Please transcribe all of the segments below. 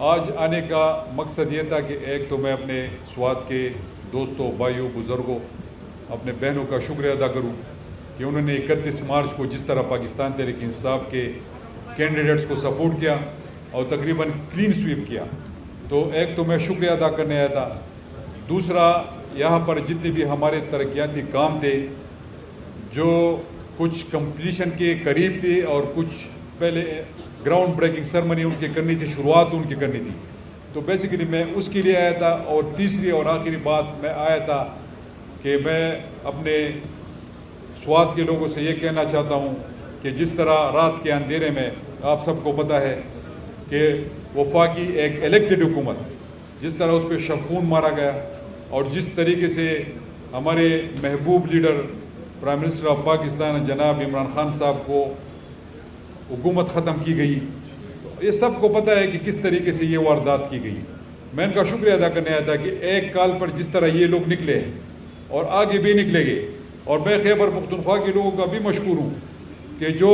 آج آنے کا مقصد یہ تھا کہ ایک تو میں اپنے سوات کے دوستوں، بھائیوں، بزرگوں، اپنے بہنوں کا شکریہ ادا کروں کہ انہوں نے 31 مارچ کو جس طرح پاکستان تحریک انصاف کے کینڈیڈیٹس کو سپورٹ کیا اور تقریباً کلین سویپ کیا، تو ایک تو میں شکریہ ادا کرنے آیا تھا۔ دوسرا، یہاں پر جتنے بھی ہمارے ترقیاتی کام تھے جو کچھ کمپلیشن کے قریب تھے اور کچھ پہلے گراؤنڈ بریکنگ سرمنی ان کی کرنی تھی، شروعات ان کی کرنی تھی، تو بیسیکلی میں اس کے لیے آیا تھا۔ اور تیسری اور آخری بات میں آیا تھا کہ میں اپنے سوات کے لوگوں سے یہ کہنا چاہتا ہوں کہ جس طرح رات کے اندھیرے میں آپ سب کو پتہ ہے کہ وفاقی ایک الیکٹڈ حکومت جس طرح اس پہ شب خون مارا گیا اور جس طریقے سے ہمارے محبوب leader prime minister of Pakistan جناب عمران خان صاحب کو حکومت ختم کی گئی، تو یہ سب کو پتہ ہے کہ کس طریقے سے یہ واردات کی گئی۔ میں ان کا شکریہ ادا کرنے آیا تھا کہ ایک کال پر جس طرح یہ لوگ نکلے اور آگے بھی نکلے گئے، اور میں خیبر پختونخوا کے لوگوں کا بھی مشکور ہوں کہ جو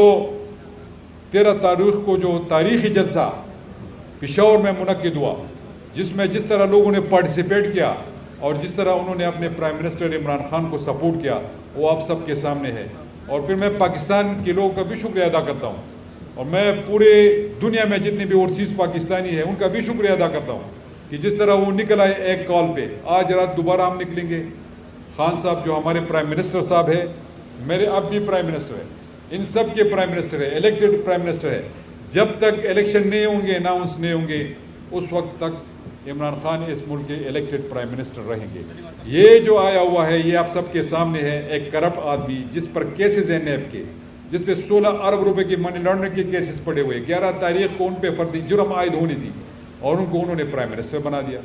13 تاریخ کو جو تاریخی جلسہ پشاور میں منعقد ہوا، جس میں جس طرح لوگوں نے پارٹیسپیٹ کیا اور جس طرح انہوں نے اپنے پرائم منسٹر عمران خان کو سپورٹ کیا، وہ آپ سب کے سامنے ہے۔ اور پھر میں پاکستان کے لوگوں کا بھی شکریہ ادا کرتا ہوں، اور میں پورے دنیا میں جتنے بھی اوورسیز پاکستانی ہیں ان کا بھی شکریہ ادا کرتا ہوں کہ جس طرح وہ نکل آئے ایک کال پہ۔ آج رات دوبارہ ہم نکلیں گے۔ خان صاحب جو ہمارے پرائم منسٹر صاحب ہے، میرے اب بھی پرائم منسٹر ہے، ان سب کے پرائم منسٹر ہے، الیکٹڈ پرائم منسٹر ہے، جب تک الیکشن نہیں ہوں گے، اناؤنس نہیں ہوں گے، اس وقت تک عمران خان اس ملک کے الیکٹڈ پرائم منسٹر رہیں گے۔ یہ جو آیا ہوا ہے یہ آپ سب کے سامنے ہے، ایک کرپٹ آدمی جس پر کیسز ہیں نیب کے، جس پہ 16 ارب روپے کی منی لانڈرنگ کے کیسز پڑے ہوئے، 11 تاریخ کو ان پہ فردی جرم عائد ہونی تھی اور ان کو انہوں نے پرائم منسٹر بنا دیا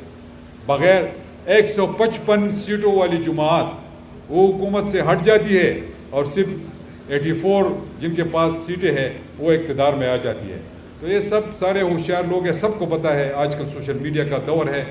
بغیر 155 سیٹوں والی جماعت وہ حکومت سے ہٹ جاتی ہے اور صرف 84 جن کے پاس سیٹیں ہیں وہ اقتدار میں آ جاتی ہے۔ تو یہ سب سارے ہوشیار لوگ ہیں، سب کو پتہ ہے آج کل سوشل میڈیا کا دور ہے۔